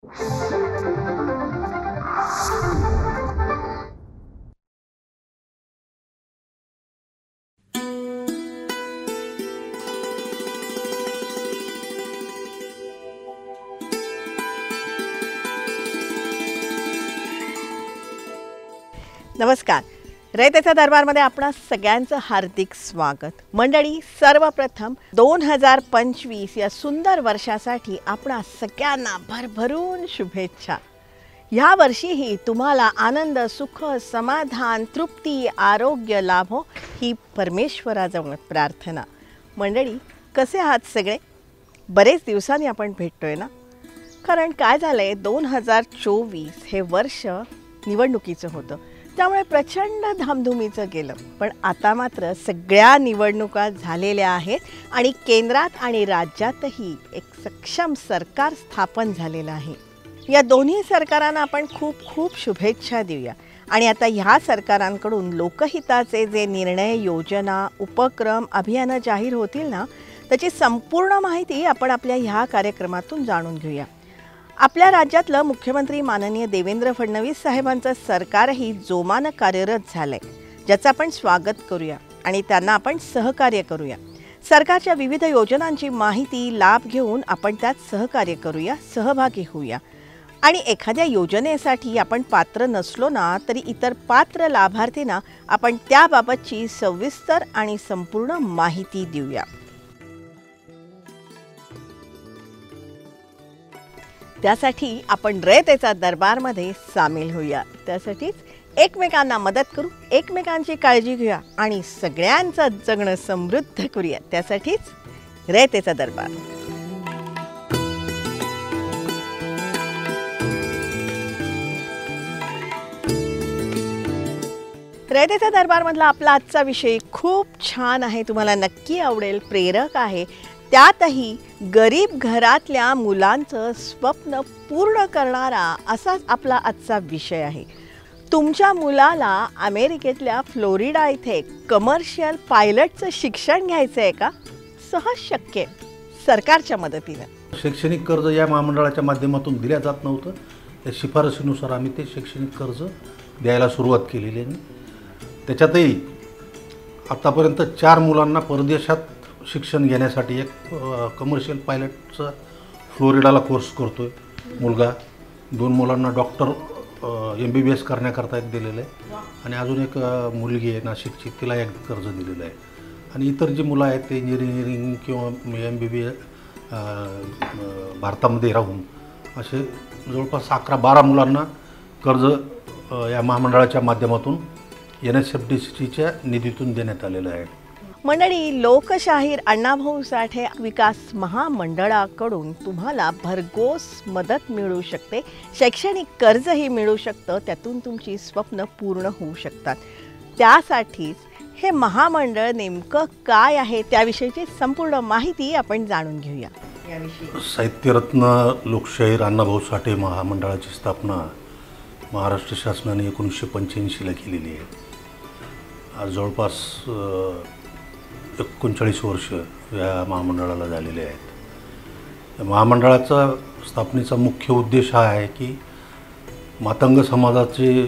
नमस्कार. रयतेचा दरबारमध्ये आपणा सगळ्यांचं हार्दिक स्वागत. मंडळी, सर्वप्रथम 2025 या सुंदर वर्षासाठी आपणा सगळ्यांना भरभरून शुभेच्छा. ह्या वर्षीही तुम्हाला आनंद, सुख, समाधान, तृप्ती, आरोग्य लाभो ही परमेश्वराजवळ प्रार्थना. मंडळी, कसे आहात सगळे? बरेच दिवसांनी आपण भेटतोय ना. कारण काय झालंय, 2024 हे वर्ष निवडणुकीचं होतं, त्यामुळे प्रचंड धामधुमीचं गेलं. पण आता मात्र सगळ्या निवडणुका झालेल्या आहेत आणि केंद्रात आणि राज्यातही एक सक्षम सरकार स्थापन झालेलं आहे. या दोन्ही सरकारांना आपण खूप खूप शुभेच्छा देऊया. आणि आता ह्या सरकारांकडून लोकहिताचे जे निर्णय, योजना, उपक्रम, अभियानं जाहीर होतील ना, त्याची संपूर्ण माहिती आपण आपल्या ह्या कार्यक्रमातून जाणून घेऊया. आपल्या राज्यातलं मुख्यमंत्री माननीय देवेंद्र फडणवीस साहेबांचं सरकारही जोमानं कार्यरत झालंय, ज्याचं आपण स्वागत करूया आणि त्यांना आपण सहकार्य करूया. सरकारच्या विविध योजनांची माहिती, लाभ घेऊन आपण त्यात सहकार्य करूया, सहभागी होऊया. आणि एखाद्या योजनेसाठी आपण पात्र नसलो ना, तरी इतर पात्र लाभार्थींना आपण त्याबाबतची सविस्तर आणि संपूर्ण माहिती देऊया. त्यासाठी आपण रयतेचा दरबारमध्ये सामील होऊया. त्यासाठीच एकमेकांना मदत करू, एकमेकांची काळजी घेऊया आणि सगळ्यांचं जगणं समृद्ध करूया. त्यासाठीच रयतेचा दरबार. रयतेचा दरबारमधला आपला आजचा विषय खूप छान आहे, तुम्हाला नक्की आवडेल, प्रेरक आहे. त्यातही गरीब घरातल्या मुलांचं स्वप्न पूर्ण करणारा असाच आपला आजचा विषय आहे. तुमच्या मुलाला अमेरिकेतल्या फ्लोरिडा इथे कमर्शियल पायलटचं शिक्षण घ्यायचं आहे का? सहज शक्य, सरकारच्या मदतीनं. शैक्षणिक कर्ज या महामंडळाच्या माध्यमातून दिल्या जात नव्हतं. त्या शिफारसीनुसार आम्ही ते शैक्षणिक कर्ज द्यायला सुरुवात केलेली आहे. त्याच्यातही आत्तापर्यंत 4 मुलांना परदेशात शिक्षण घेण्यासाठी एक कमर्शियल पायलटचा फ्लोरिडाला कोर्स करतो आहे मुलगा. 2 मुलांना डॉक्टर MBBS करण्याकरता एक दिलेलं आहे आणि अजून एक मुलगी आहे नाशिकची, तिला एक कर्ज दिलेलं आहे. आणि इतर जी मुलं आहेत ते इंजिनिअरिंग किंवा MBBS भारतामध्ये राहून असे जवळपास 11-12 मुलांना कर्ज या महामंडळाच्या माध्यमातून NSFDCच्या निधीतून देण्यात आलेलं आहे. मंडळी, लोकशाहीर अण्णाभाऊ साठे विकास महामंडळाकडून तुम्हाला भरघोस मदत मिळू शकते, शैक्षणिक कर्जही मिळू शकतं, त्यातून तुमची स्वप्न पूर्ण होऊ शकतात. त्यासाठीच हे महामंडळ नेमकं काय आहे त्याविषयीची संपूर्ण माहिती आपण जाणून घेऊया. साहित्यरत्न लोकशाहीर अण्णाभाऊ साठे महामंडळाची स्थापना महाराष्ट्र शासनाने 1985ला केलेली आहे. आज जवळपास 39 वर्ष या महामंडळाला झालेले आहेत. या महामंडळाचा स्थापनेचा मुख्य उद्देश हा आहे की मातंग समाजाचे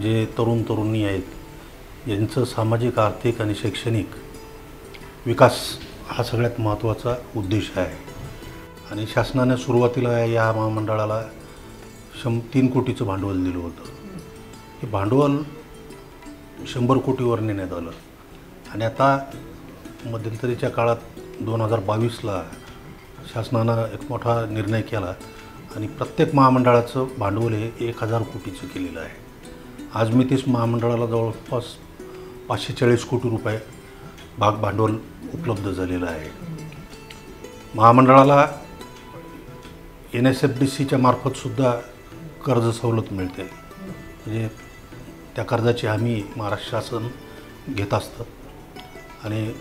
जे तरुण तरुणी आहेत यांचं सामाजिक, आर्थिक आणि शैक्षणिक विकास हा सगळ्यात महत्त्वाचा उद्देश आहे. आणि शासनाने सुरुवातीला या महामंडळाला 3 कोटीचं भांडवल दिलं होतं. हे भांडवल 100 कोटीवर नेण्यात आलं. आणि आता मध्यंतरीच्या काळात 2022ला शासनानं एक मोठा निर्णय केला आणि प्रत्येक महामंडळाचं भांडवल हे 1000 कोटीचं केलेलं आहे. आज मी तेच महामंडळाला जवळपास 540 कोटी रुपये भांडवल उपलब्ध झालेलं आहे. महामंडळाला NSFDCच्या मार्फतसुद्धा कर्ज सवलत मिळते. म्हणजे त्या कर्जाची हमी महाराष्ट्र शासन घेत असतं आणि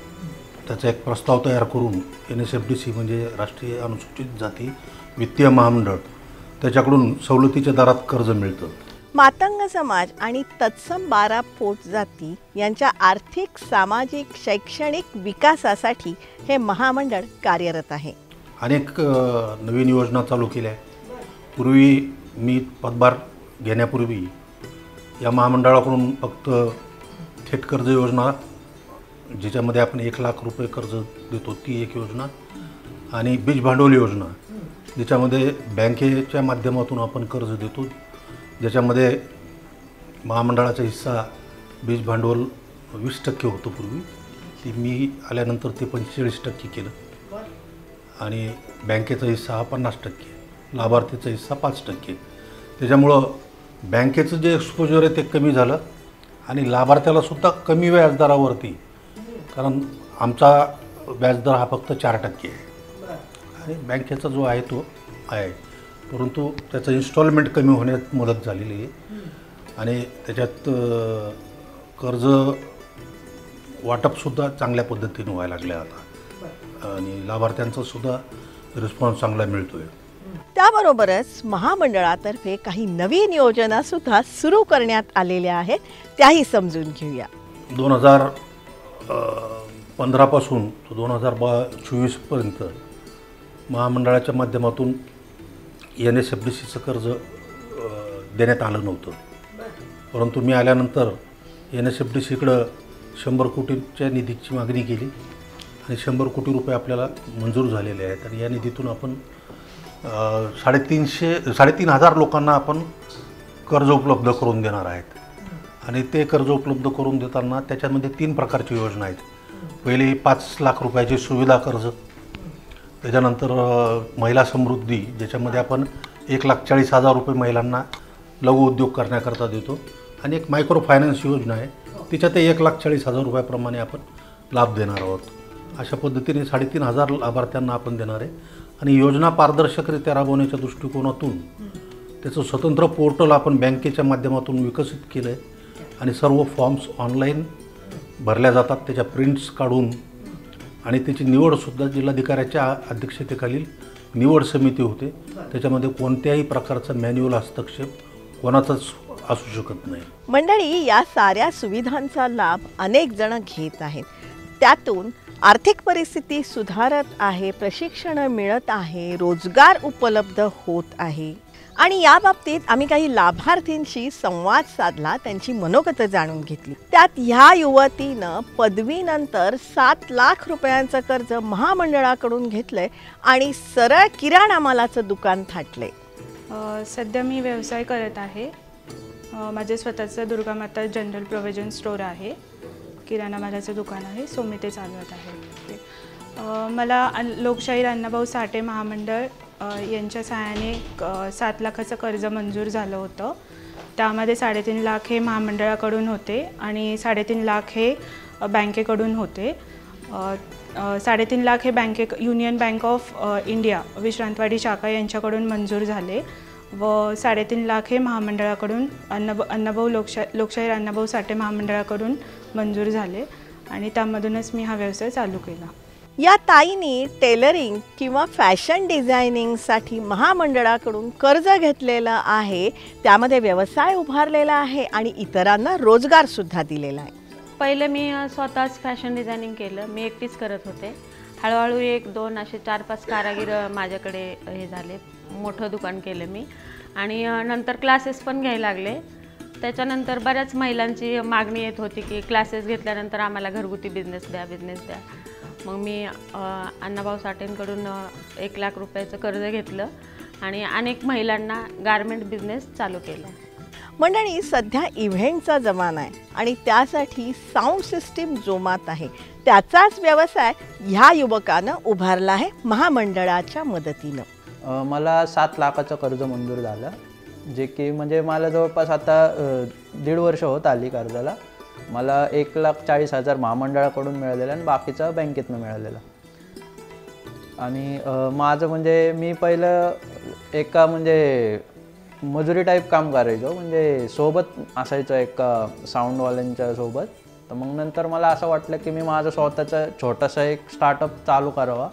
त्याचा एक प्रस्ताव तयार करून NSFDC म्हणजे राष्ट्रीय अनुसूचित जाती वित्तीय महामंडळ, त्याच्याकडून सवलतीच्या दरात कर्ज मिळतं. मातंग समाज आणि तत्सम 12 पोट जाती यांच्या आर्थिक, सामाजिक, शैक्षणिक विकासासाठी हे महामंडळ कार्यरत आहे. अनेक नवीन योजना चालू केल्या. पूर्वी मी पदभार घेण्यापूर्वी या महामंडळाकडून फक्त थेट कर्ज योजना, ज्याच्यामध्ये आपण 1,00,000 रुपये कर्ज देतो, ती एक योजना, आणि बीज भांडवल योजना, ज्याच्यामध्ये बँकेच्या माध्यमातून आपण कर्ज देतो, ज्याच्यामध्ये महामंडळाचा हिस्सा बीज भांडवल 20% होतं पूर्वी. ती मी आल्यानंतर ते 45% केलं, आणि बँकेचा हिस्सा हा 50%, लाभार्थीचा हिस्सा 5%. त्याच्यामुळं बँकेचं जे एक्सपोजर आहे ते कमी झालं, आणि लाभार्थ्यालासुद्धा कमी व्याजदरावरती, कारण आमचा व्याजदर हा फक्त 4% आहे आणि बँकेचा जो आहे तो आहे, परंतु त्याचं इन्स्टॉलमेंट कमी होण्यात मदत झालेली आहे. आणि त्याच्यात कर्ज वाटपसुद्धा चांगल्या पद्धतीने व्हायला लागलं आता, आणि लाभार्थ्यांचासुद्धा रिस्पॉन्स चांगला मिळतो आहे. त्याबरोबरच महामंडळातर्फे काही नवीन योजनासुद्धा सुरू करण्यात आलेल्या आहेत, त्याही समजून घेऊया. 2015पासून 2024पर्यंत महामंडळाच्या माध्यमातून NSFDCचं कर्ज देण्यात आलं नव्हतं, परंतु मी आल्यानंतर NSFDCकडं 100 कोटीच्या निधीची मागणी केली, आणि 100 कोटी रुपये आपल्याला मंजूर झालेले आहेत. आणि या निधीतून आपण 3,500 लोकांना आपण कर्ज उपलब्ध करून देणार आहेत. आणि ते कर्ज उपलब्ध करून देताना त्याच्यामध्ये 3 प्रकारची योजना आहेत. पहिली 5 लाख रुपयाची सुविधा कर्ज, त्याच्यानंतर महिला समृद्धी, ज्याच्यामध्ये आपण 1,40,000 रुपये महिलांना लघु उद्योग करण्याकरता देतो, आणि एक मायक्रो फायनान्स योजना आहे, तिच्यात 1,40,000 रुपयाप्रमाणे आपण लाभ देणार आहोत. अशा पद्धतीने 3,500 लाभार्थ्यांना आपण देणार आहे. आणि योजना पारदर्शकरित्या राबवण्याच्या दृष्टिकोनातून त्याचं स्वतंत्र पोर्टल आपण बँकेच्या माध्यमातून विकसित केलं आहे, आणि सर्व फॉर्म्स ऑनलाईन भरल्या जातात, त्याच्या प्रिंट्स काढून, आणि त्याची निवडसुद्धा जिल्हाधिकाऱ्याच्या अध्यक्षतेखालील निवड समिती होते. त्याच्यामध्ये कोणत्याही प्रकारचा मॅन्युअल हस्तक्षेप कोणाचाच असू शकत नाही. मंडळी, या साऱ्या सुविधांचा लाभ अनेक जण घेत आहेत. त्यातून आर्थिक परिस्थिती सुधारत आहे, प्रशिक्षण मिळत आहे, रोजगार उपलब्ध होत आहे. आणि या बाबतीत आम्ही काही लाभार्थींशी संवाद साधला, त्यांची मनोगत जाणून घेतली. त्यात ह्या युवतीनं पदवीनंतर 7 लाख रुपयांचं कर्ज महामंडळाकडून घेतलंय आणि सरळ किराणा मालाचं दुकान थाटलंय. सध्या मी व्यवसाय करत आहे. माझे स्वतःचं दुर्गामाता जनरल प्रोव्हिजन स्टोअर आहे, किराणा मालाचं दुकान आहे, सो मी ते चालवत आहे. मला लोकशाहीर अण्णाभाऊ साठे महामंडळ यांच्या सहाय्याने 7 लाखाचं कर्ज मंजूर झालं होतं. त्यामध्ये 3.5 लाख हे महामंडळाकडून होते आणि 3.5 लाख हे बँकेकडून होते. 3.5 लाख हे union bank of India Vishrantwadi शाखा यांच्याकडून मंजूर झाले, व 3.5 लाख हे महामंडळाकडून लोकशाहीर अण्णाभाऊ साठे महामंडळाकडून मंजूर झाले, आणि त्यामधूनच मी हा व्यवसाय चालू केला. या ताईंनी टेलरिंग किंवा फॅशन डिझायनिंगसाठी महामंडळाकडून कर्ज घेतलेलं आहे, त्यामध्ये व्यवसाय उभारलेला आहे आणि इतरांना रोजगारसुद्धा दिलेला आहे. पहिले मी स्वतःच फॅशन डिझायनिंग केलं, मी एकटीच करत होते. हळूहळू 1-2 असे 4-5 कारागीर माझ्याकडे हे झाले, मोठं दुकान केलं मी, आणि नंतर क्लासेस पण घ्यायला लागले. त्याच्यानंतर बऱ्याच महिलांची मागणी येत होती की क्लासेस घेतल्यानंतर आम्हाला घरगुती बिझनेस द्या. मग मी अण्णाभाऊ साठेंकडून 1 लाख रुपयाचं कर्ज घेतलं आणि अनेक महिलांना गारमेंट बिझनेस चालू केला. मंडळी, सध्या इव्हेंटचा जमाना आहे आणि त्यासाठी साऊंड सिस्टीम जोमात आहे. त्याचाच व्यवसाय ह्या युवकानं उभारला आहे महामंडळाच्या मदतीनं. मला 7 लाखाचं कर्ज मंजूर झालं, जे की म्हणजे मला जवळपास आता 1.5 वर्ष होत आली कर्जाला. मला 1,40,000 महामंडळाकडून मिळालेलं आणि बाकीचं बँकेतनं मिळालेलं. आणि माझं म्हणजे मी पहिलं एका म्हणजे मजुरी टाईप काम करायचो, म्हणजे सोबत असायचं एका साऊंडवाल्यांच्या सोबत. तर मग नंतर मला असं वाटलं की मी माझं स्वतःचं छोटंसं एक स्टार्टअप चालू करावा.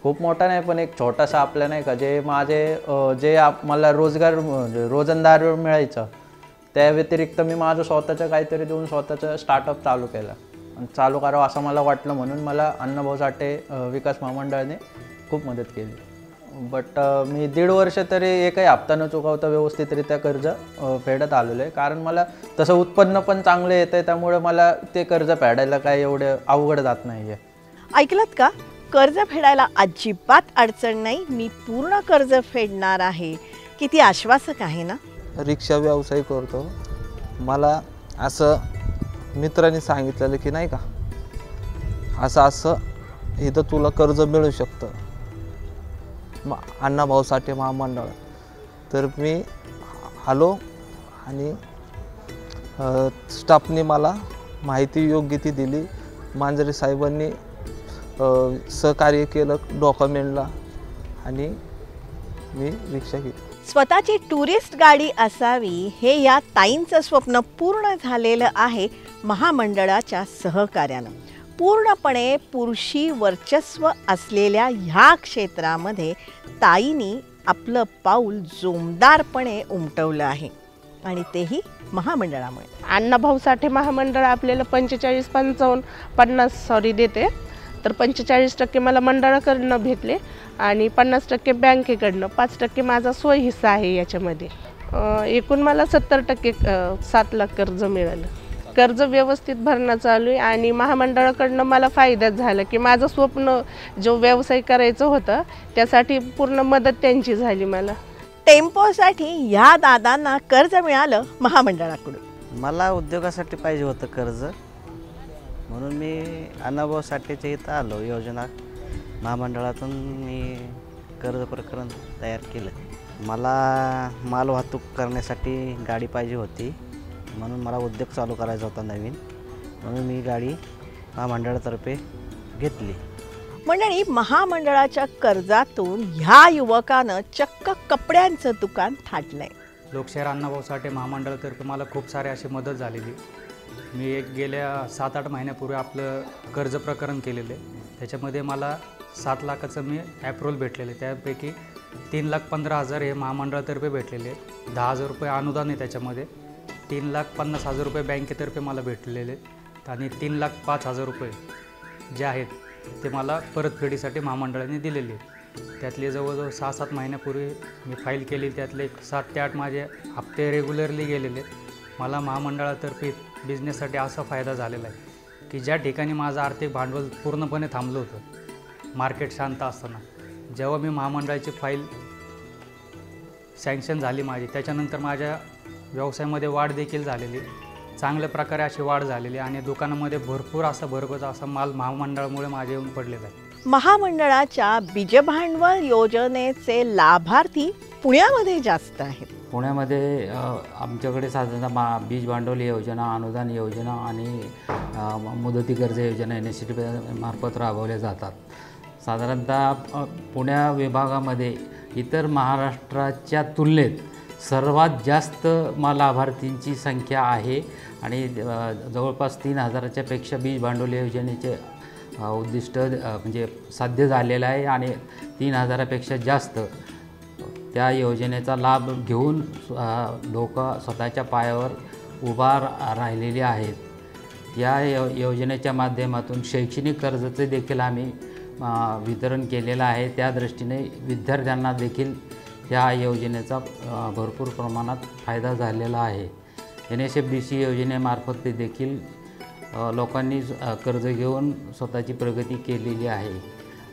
खूप मोठा नाही, पण एक छोटासा आपल्या नाही का, जे मला रोजगार रोजंदार मिळायचं, त्या व्यतिरिक्त मी माझं स्वतःचं काहीतरी देऊन स्वतःचं स्टार्टअप चालू केलं आणि चालू करावं असं मला वाटलं. म्हणून मला अण्णाभाऊ साठे विकास महामंडळाने खूप मदत केली. बट मी 1.5 वर्ष तरी एकही हप्ता न चुकवता व्यवस्थितरित्या कर्ज फेडत आलेलो आहे, कारण मला तसं उत्पन्न पण चांगलं येतं आहे, त्यामुळे मला ते कर्ज फेडायला काय एवढं अवघड जात नाही आहे. ऐकलत का? कर्ज फेडायला अजिबात अडचण नाही, मी पूर्ण कर्ज फेडणार आहे. किती आश्वासक आहे ना. रिक्षा व्यवसाय करतो. मला असं मित्रांनी सांगितलेलं की नाही का, असं इथं तुला कर्ज मिळू शकतं अण्णाभाऊ साठे महामंडळ. तर मी आलो आणि स्टाफने मला माहिती योग्य ती दिली. मांजरे साहेबांनी सहकार्य केलं डॉक्युमेंटला आणि मी रिक्षा घेतली. स्वतःची टुरिस्ट गाडी असावी हे या ताईंचं स्वप्न पूर्ण झालेलं आहे महामंडळाच्या सहकार्यानं. पूर्णपणे पुरुषी वर्चस्व असलेल्या ह्या क्षेत्रामध्ये ताईंनी आपलं पाऊल जोमदारपणे उमटवलं आहे आणि तेही महामंडळामुळे. अण्णाभाऊ साठे महामंडळ आपल्याला 45-55-50 देते, तर 45% मला मंडळाकडनं भेटले आणि 50% बँकेकडनं, 5% माझा स्वहिस्सा आहे याच्यामध्ये. एकूण मला 70% 7 लाख कर्ज मिळालं. कर्ज व्यवस्थित भरणं चालू आहे आणि महामंडळाकडनं मला फायदाच झाला की माझं स्वप्न जो व्यवसाय करायचं होतं त्यासाठी पूर्ण मदत त्यांची झाली. मला टेम्पोसाठी ह्या दादांना कर्ज मिळालं महामंडळाकडून. मला उद्योगासाठी पाहिजे होतं कर्ज, म्हणून मी अण्णाभाऊ साठेच्या इथं आलो. योजना महामंडळातून मी कर्ज प्रकरण तयार केलं. मला माल वाहतूक करण्यासाठी गाडी पाहिजे होती, म्हणून मला उद्योग चालू करायचा होता नवीन, म्हणून मी गाडी महामंडळातर्फे घेतली. मंडळी, महामंडळाच्या कर्जातून ह्या युवकानं चक्क कपड्यांचं दुकान थाटलंय. लोकशाहीर अण्णाभाऊ साठे महामंडळातर्फे मला खूप सारे अशी मदत झालेली. मी गेल्या 7-8 महिन्यापूर्वी आपलं कर्ज प्रकरण केलेलं आहे. त्याच्यामध्ये मला 7 लाखाचं मी ॲप्रूव्हल भेटलेलं आहे. त्यापैकी 3,15,000 हे महामंडळातर्फे भेटलेले आहेत. 10,000 रुपये अनुदान आहे त्याच्यामध्ये. 3,50,000 रुपये बँकेतर्फे मला भेटलेले आहेत आणि 3,05,000 रुपये जे आहेत ते मला परतफेडीसाठी महामंडळाने दिलेले आहेत. त्यातले जवळजवळ 6-7 महिन्यापूर्वी मी फाईल केली, त्यातले 7 ते 8 माझे हप्ते रेग्युलरली गेलेले आहेत. मला महामंडळातर्फे बिझनेससाठी असा फायदा झालेला आहे की ज्या ठिकाणी माझं आर्थिक भांडवल पूर्णपणे थांबलं होतं, मार्केट शांत असताना, जेव्हा मी महामंडळाची फाईल सँक्शन झाली माझी, त्याच्यानंतर माझ्या व्यवसायामध्ये वाढ देखील झालेली, चांगल्या प्रकारे अशी वाढ झालेली आणि दुकानामध्ये भरपूर असा भरगोस असा माल महामंडळामुळे माझ्या येऊन पडलेला आहे. महामंडळाच्या बीजभांडवल योजनेचे लाभार्थी पुण्यामध्ये जास्त आहेत. पुण्यामध्ये आमच्याकडे साधारणतः बीज भांडवल योजना, अनुदान योजना आणि मुदती कर्ज योजना NSCT मार्फत राबवल्या जातात. साधारणतः पुण्या विभागामध्ये इतर महाराष्ट्राच्या तुलनेत सर्वात जास्त लाभार्थींची संख्या आहे आणि जवळपास 3,000च्या पेक्षा बीज भांडवल योजनेचे उद्दिष्ट म्हणजे साध्य झालेलं आहे आणि 3,000पेक्षा जास्त त्या योजनेचा लाभ घेऊन लोक स्वतःच्या पायावर उभा राहिलेले आहेत. या योजनेच्या माध्यमातून शैक्षणिक कर्जाचे देखील आम्ही वितरण केलेलं आहे. त्या दृष्टीने विद्यार्थ्यांना देखील या योजनेचा भरपूर प्रमाणात फायदा झालेला आहे. NSFDC योजनेमार्फत ते देखील लोकांनी कर्ज घेऊन स्वतःची प्रगती केलेली आहे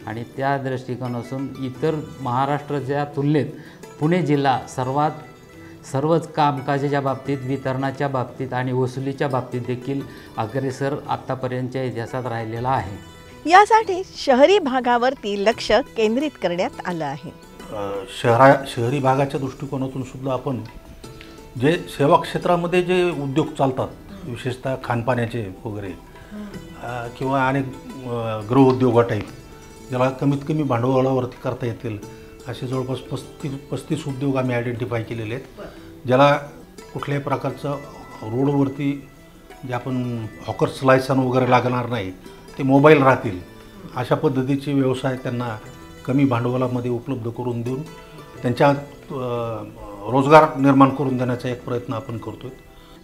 आणि त्या दृष्टिकोनातून इतर महाराष्ट्राच्या तुलनेत पुणे जिल्हा सर्वच कामकाजाच्या बाबतीत, वितरणाच्या बाबतीत आणि वसुलीच्या बाबतीत देखील अग्रेसर आत्तापर्यंतच्या इतिहासात राहिलेला आहे. यासाठी शहरी भागावरती लक्ष केंद्रित करण्यात आलं आहे. शहरी भागाच्या दृष्टिकोनातून सुद्धा आपण जे सेवा क्षेत्रामध्ये जे उद्योग चालतात, विशेषतः खानपाण्याचे वगैरे किंवा अनेक गृहउद्योगा टाईप, ज्याला कमीत कमी भांडवलावरती करता येतील असे जवळपास 35 उद्योग आम्ही आयडेंटिफाय केलेले आहेत. ज्याला कुठल्याही प्रकारचं रोडवरती जे आपण हॉकर्स लायसन वगैरे लागणार नाही, ते मोबाईल राहतील अशा पद्धतीचे व्यवसाय त्यांना कमी भांडवलामध्ये उपलब्ध करून देऊन त्यांच्या रोजगार निर्माण करून देण्याचा एक प्रयत्न आपण करतोय.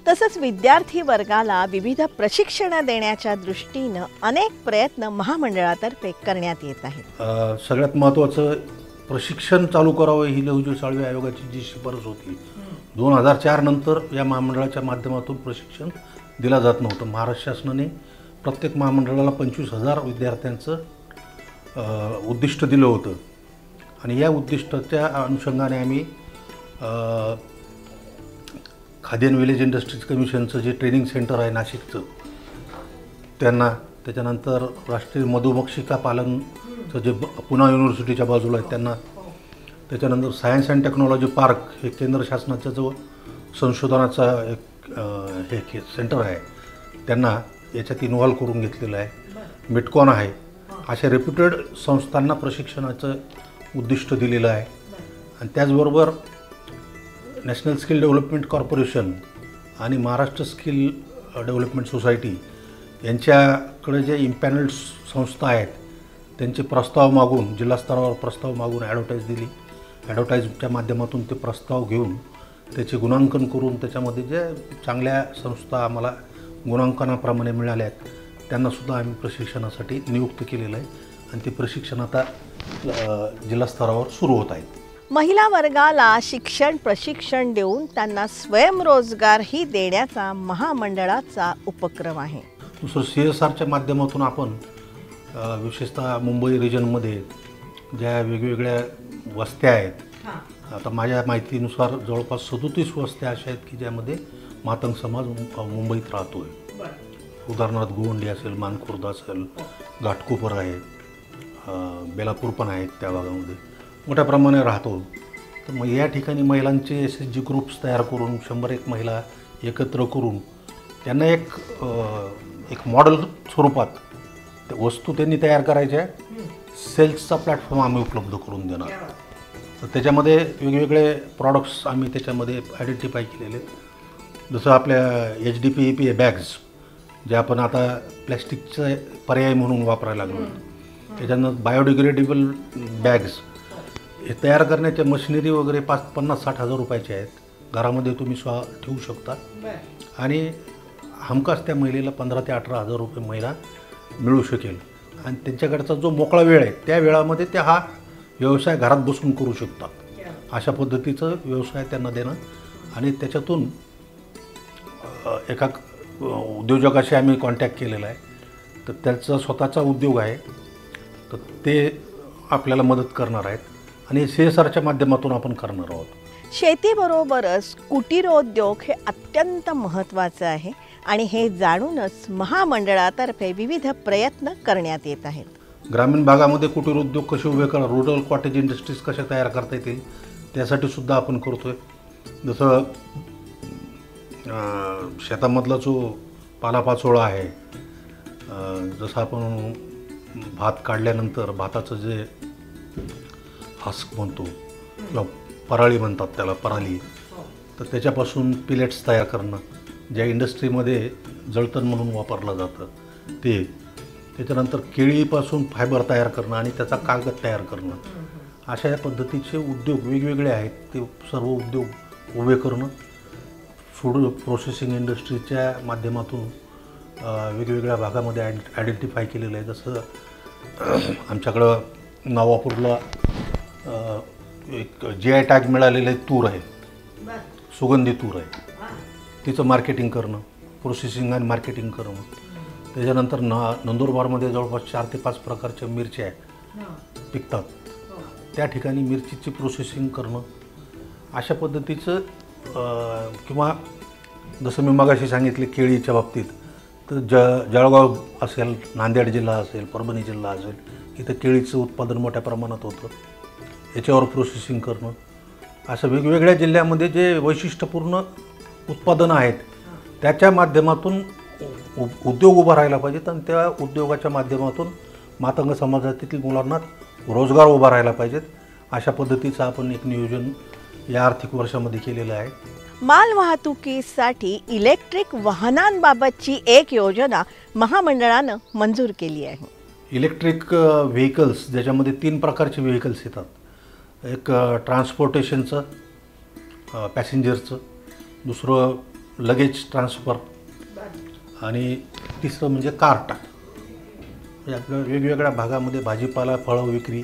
तसंच विद्यार्थी वर्गाला विविध प्रशिक्षण देण्याच्या दृष्टीनं अनेक प्रयत्न महामंडळातर्फे करण्यात येत आहेत. सगळ्यात महत्त्वाचं प्रशिक्षण चालू करावं ही लहुजी साळवे आयोगाची जी शिफारस होती 2004 नंतर या महामंडळाच्या माध्यमातून प्रशिक्षण दिलं जात नव्हतं. महाराष्ट्र शासनाने प्रत्येक महामंडळाला 25,000 विद्यार्थ्यांचं उद्दिष्ट दिलं होतं आणि या उद्दिष्टाच्या अनुषंगाने आम्ही खादी अँड विलेज इंडस्ट्रीज कमिशनचं जे ट्रेनिंग सेंटर आहे नाशिकचं त्यांना, त्याच्यानंतर राष्ट्रीय मधुमक्षिका पालनचं जे पुणे युनिव्हर्सिटीच्या बाजूला आहे त्यांना, त्याच्यानंतर सायन्स अँड टेक्नॉलॉजी पार्क हे केंद्र शासनाचं जो संशोधनाचा एक हे सेंटर आहे त्यांना याच्यात इन्व्हॉल्व करून घेतलेलं आहे. मिटकॉन आहे, अशा रेप्युटेड संस्थांना प्रशिक्षणाचं उद्दिष्ट दिलेलं आहे. आणि त्याचबरोबर नॅशनल स्किल डेव्हलपमेंट कॉर्पोरेशन आणि महाराष्ट्र स्किल डेव्हलपमेंट सोसायटी यांच्याकडे जे इम्पॅनल्ड संस्था आहेत त्यांचे प्रस्ताव मागून, जिल्हा स्तरावर प्रस्ताव मागून ॲडव्हर्टाईज दिली. ॲडव्हर्टाईजच्या माध्यमातून ते प्रस्ताव घेऊन त्याचे गुणांकन करून त्याच्यामध्ये जे चांगल्या संस्था आम्हाला गुणांकनाप्रमाणे मिळाल्या आहेत त्यांनासुद्धा आम्ही प्रशिक्षणासाठी नियुक्त केलेलं आहे आणि ते प्रशिक्षण आता जिल्हा स्तरावर सुरू होत आहेत. महिला वर्गाला शिक्षण प्रशिक्षण देऊन त्यांना स्वयंरोजगारही देण्याचा महामंडळाचा उपक्रम आहे. दुसरं CSRच्या माध्यमातून आपण विशेषतः मुंबई रिजनमध्ये ज्या वेगवेगळ्या वस्त्या आहेत, आता माझ्या माहितीनुसार जवळपास 37 वस्त्या अशा आहेत की ज्यामध्ये मातंग समाज मुंबईत राहतो आहे. उदाहरणार्थ गोवंडी असेल, मानखुर्द असेल, घाटकोपर आहे, बेलापूर पण आहेत त्या भागामध्ये मोठ्या प्रमाणे राहतो. तर मग या ठिकाणी महिलांचे SHG ग्रुप्स तयार करून 101 महिला एकत्र करून त्यांना एक मॉडेल स्वरूपात त्या वस्तू त्यांनी तयार करायच्या, सेल्सचा प्लॅटफॉर्म आम्ही उपलब्ध करून देणार. तर त्याच्यामध्ये वेगवेगळे प्रॉडक्ट्स आम्ही त्याच्यामध्ये आयडेंटिफाय केलेले. जसं आपल्या HDPE बॅग्स जे आपण आता प्लॅस्टिकचं पर्याय म्हणून वापरायला लागलो, त्याच्यानंतर बायोडिग्रेडेबल बॅग्स हे तयार करण्याच्या मशिनरी वगैरे 50-60 हजार रुपयाचे आहेत. घरामध्ये तुम्ही ठेवू शकता आणि हमखास त्या महिलेला 15 ते 18 हजार रुपये महिला मिळू शकेल. आणि त्यांच्याकडचा जो मोकळा वेळ आहे त्या वेळामध्ये त्या हा व्यवसाय घरात बसून करू शकतात. अशा पद्धतीचं व्यवसाय त्यांना देणं आणि त्याच्यातून एका उद्योजकाशी आम्ही कॉन्टॅक्ट केलेला आहे. तर त्याचा स्वतःचा उद्योग आहे, तर ते आपल्याला मदत करणार आहेत आणि CSRच्या माध्यमातून आपण करणार आहोत. शेतीबरोबरच कुटीरोद्योग हे अत्यंत महत्त्वाचं आहे आणि हे जाणूनच महामंडळातर्फे विविध प्रयत्न करण्यात येत आहेत. ग्रामीण भागामध्ये कुटीरोद्योग कसे उभे करा, रुरल कॉटेज इंडस्ट्रीज कशा तयार करता येतील त्यासाठी सुद्धा आपण करतो आहे. जसं शेतामधला जो पालापाचोळा आहे, जसं आपण भात काढल्यानंतर भाताचं जे हस्क म्हणतो किंवा पराळी म्हणतात त्याला, पराली, तर त्याच्यापासून पिलेट्स तयार करणं, ज्या इंडस्ट्रीमध्ये जळतण म्हणून वापरलं जातं ते, त्याच्यानंतर केळीपासून फायबर तयार करणं आणि त्याचा कागद तयार करणं, अशा या पद्धतीचे उद्योग वेगवेगळे आहेत. ते सर्व उद्योग उभे करणं, फूड प्रोसेसिंग इंडस्ट्रीच्या माध्यमातून वेगवेगळ्या भागामध्ये आयडेंटिफाय केलेलं आहे. जसं आमच्याकडं नवापूरला एक GI टॅग मिळालेलं आहे, तूर आहे, सुगंधी तूर आहे, तिचं मार्केटिंग करणं, प्रोसेसिंग आणि मार्केटिंग करणं. त्याच्यानंतर नंदुरबारमध्ये जवळपास 4 ते 5 प्रकारच्या मिरच्या पिकतात, त्या ठिकाणी मिरचीची प्रोसेसिंग करणं, अशा पद्धतीचं. किंवा जसं मी मगाशी सांगितले केळीच्या बाबतीत, तर जळगाव असेल, नांदेड जिल्हा असेल, परभणी जिल्हा असेल, इथं केळीचं उत्पादन मोठ्या प्रमाणात होतं, याच्यावर प्रोसेसिंग करणं. असं वेगवेगळ्या जिल्ह्यामध्ये जे वैशिष्ट्यपूर्ण उत्पादनं आहेत त्याच्या माध्यमातून उद्योग उभा राहायला पाहिजेत आणि त्या उद्योगाच्या माध्यमातून मातंग समाजातील मुलांना रोजगार उभा राहायला पाहिजेत. अशा पद्धतीचं आपण एक नियोजन या आर्थिक वर्षामध्ये केलेलं आहे. माल वाहतुकीसाठी इलेक्ट्रिक वाहनांबाबतची एक योजना महामंडळानं मंजूर केली आहे. इलेक्ट्रिक व्हेकल्स, ज्याच्यामध्ये 3 प्रकारचे व्हेकल्स येतात. एक ट्रान्सपोर्टेशनचं, पॅसेंजरचं, दुसरं लगेज ट्रान्सफर आणि तिसरं म्हणजे कार्ट. म्हणजे आपल्या वेगवेगळ्या भागामध्ये भाजीपाला, फळं विक्री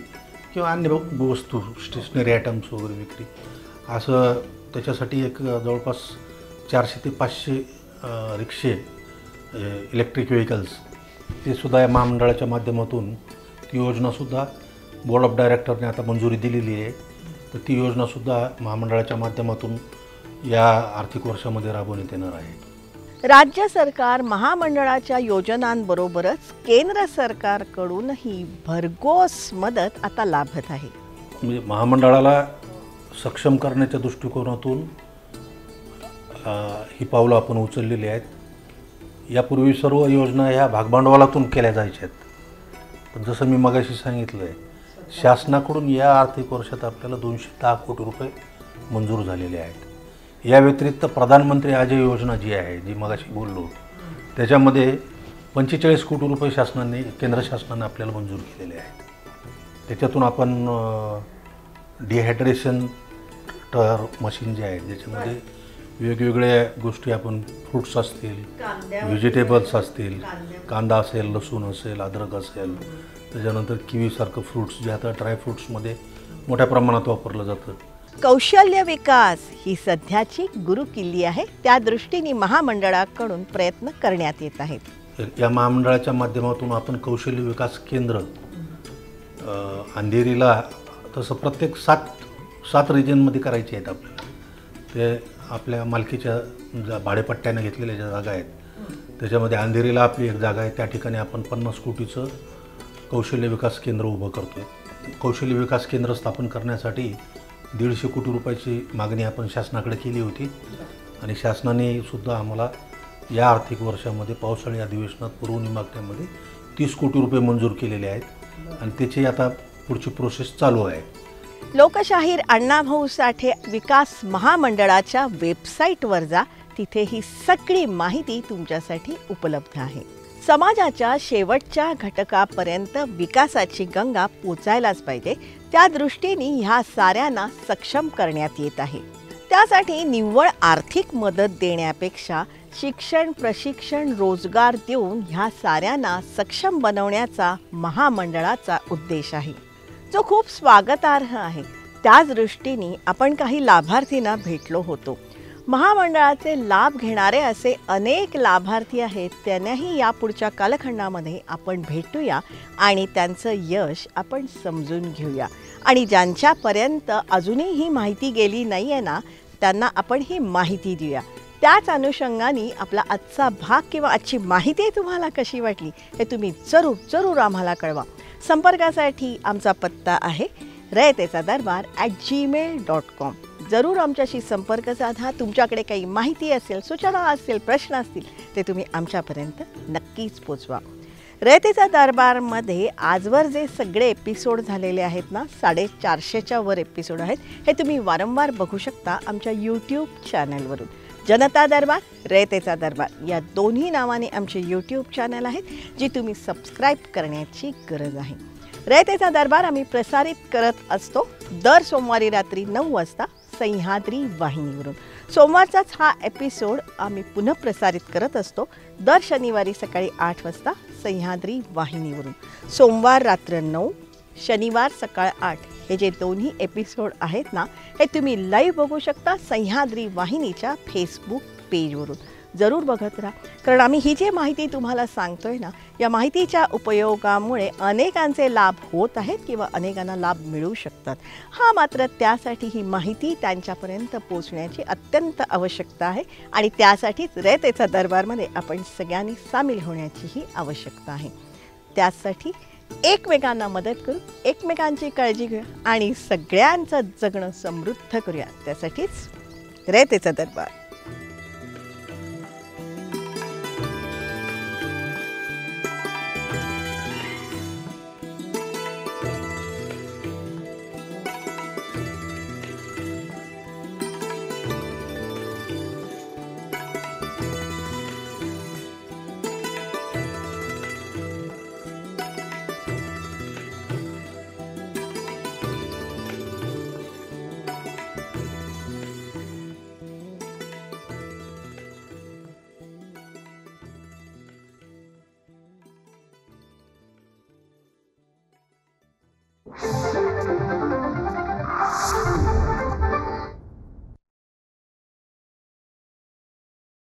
किंवा अन्य वस्तू स्टेशनरी आयटम्स वगैरे विक्री असं त्याच्यासाठी एक जवळपास 400 ते 500 रिक्षे इलेक्ट्रिक व्हेकल्स ते सुद्धा या महामंडळाच्या माध्यमातून ती योजनासुद्धा बोर्ड ऑफ डायरेक्टरने आता मंजुरी दिलेली आहे. तर ती योजनासुद्धा महामंडळाच्या माध्यमातून या आर्थिक वर्षामध्ये राबवण्यात येणार आहे. राज्य सरकार महामंडळाच्या योजनांबरोबरच केंद्र सरकारकडूनही भरघोस मदत आता लाभत आहे. म्हणजे महामंडळाला सक्षम करण्याच्या दृष्टिकोनातून ही पावलं आपण उचललेली आहेत. यापूर्वी सर्व योजना ह्या भागभांडवलातून केल्या जायच्या आहेत, पण जसं मी मगाशी सांगितलं आहे शासनाकडून या आर्थिक वर्षात आपल्याला 210 कोटी रुपये मंजूर झालेले आहेत. या व्यतिरिक्त प्रधानमंत्री आजय योजना जी आहे, जी मगाशी बोललो, त्याच्यामध्ये 45 कोटी रुपये शासनाने केंद्र शासनाने आपल्याला मंजूर केलेले आहेत. त्याच्यातून आपण डिहायड्रेशन मशीन जे आहे ज्याच्यामध्ये वेगवेगळ्या गोष्टी आपण फ्रूट्स असतील, व्हेजिटेबल्स असतील, कांदा असेल, लसूण असेल, अद्रक असेल, त्याच्यानंतर किवीसारखं फ्रूट्स जे आता ड्रायफ्रूट्समध्ये मोठ्या प्रमाणात वापरलं जातं. कौशल्य विकास ही सध्याची गुरुकिल्ली आहे. त्या दृष्टीने महामंडळाकडून प्रयत्न करण्यात येत आहेत. या महामंडळाच्या माध्यमातून आपण कौशल्य विकास केंद्र अंधेरीला तसं प्रत्येक 7 रिजनमध्ये करायचे आहेत आपल्याला. ते आपल्या मालकीच्या भाडेपट्ट्याने घेतलेल्या ज्या जागा आहेत त्याच्यामध्ये अंधेरीला आपली एक जागा आहे. त्या ठिकाणी आपण 50 कोटीचं कौशल्य विकास केंद्र उभं करतो आहे. कौशल्य विकास केंद्र स्थापन करण्यासाठी 150 कोटी रुपयाची मागणी आपण शासनाकडे केली होती आणि शासनाने सुद्धा आम्हाला या आर्थिक वर्षामध्ये पावसाळी अधिवेशनात पुरवणी मागण्यामध्ये 30 कोटी रुपये मंजूर केलेले आहेत आणि त्याची आता पुढची प्रोसेस चालू आहे. लोकशाहीर अण्णाभाऊ साठे विकास महामंडळाच्या वेबसाईटवर जा. तिथे ही सगळी माहिती तुमच्यासाठी उपलब्ध आहे. समाजाच्या शेवटच्या घटकापर्यंत विकासाची गंगा पोचायलाच पाहिजे. त्या दृष्टीने ह्या साऱ्यांना सक्षम करण्यात येत आहे. त्यासाठी निव्वळ आर्थिक मदत देण्यापेक्षा शिक्षण, प्रशिक्षण, रोजगार देऊन ह्या साऱ्यांना सक्षम बनवण्याचा महामंडळाचा उद्देश आहे, जो खूप स्वागतार्ह आहे. त्याच दृष्टीने आपण काही लाभार्थींना भेटलो होतो. महामंडळाचे लाभ घेणारे असे अनेक लाभार्थी आहेत. त्यांनाही यापुढच्या कालखंडामध्ये आपण भेटूया आणि त्यांचं यश आपण समजून घेऊया. आणि ज्यांच्यापर्यंत अजूनही ही माहिती गेली नाही आहे ना, त्यांना आपण ही माहिती देऊया. त्याच अनुषंगाने आपला आजचा भाग किंवा आजची माहिती तुम्हाला कशी वाटली हे तुम्ही जरूर आम्हाला कळवा. संपर्कासाठी आमचा पत्ता आहे rayatecadarbар@gmail.com. जरूर आमच्याशी संपर्क साधा. तुमच्याकडे काही माहिती असेल, सूचना असतील, प्रश्न असतील ते तुम्ही आमच्यापर्यंत नक्कीच पोचवा. रयतेचा दरबारमध्ये आजवर जे सगळे एपिसोड झालेले आहेत ना, 450च्या वर एपिसोड आहेत, हे तुम्ही वारंवार बघू शकता आमच्या यूट्यूब चॅनलवरून. जनता दरबार, रयतेचा दरबार या दोन्ही नावाने आमचे यूट्यूब चॅनल आहेत, जी तुम्ही सबस्क्राईब करण्याची गरज आहे. रयतेचा दरबार आम्ही प्रसारित करत असतो दर सोमवारी रात्री 9 वाजता सह्याद्री वाहिनीवरून. सोमवारचाच हा एपिसोड आम्ही पुन्हा प्रसारित करत असतो दर शनिवारी सकाळी 8 वाजता सह्याद्री वाहिनीवरून. सोमवार रात्र 9, शनिवार सकाळ 8 हे जे दोन्ही एपिसोड आहेत ना, हे तुम्ही लाईव्ह बघू शकता सह्याद्री वाहिनीच्या फेसबुक पेजवरून. जरूर बघत राहा, कारण आम्ही ही जी माहिती तुम्हाला सांगतोय ना, या माहितीच्या उपयोगामुळे अनेकांचे लाभ होत आहेत किंवा अनेकांना लाभ मिळू शकतात. हा मात्र त्यासाठी ही माहिती त्यांच्यापर्यंत पोचण्याची अत्यंत आवश्यकता आहे आणि त्यासाठीच रयतेचा दरबारमध्ये आपण सगळ्यांनी सामील होण्याचीही आवश्यकता आहे. त्यासाठी एकमेकांना मदत करू, एकमेकांची काळजी घेऊ आणि सगळ्यांचं जगणं समृद्ध करूया. त्यासाठीच रयतेचा दरबार.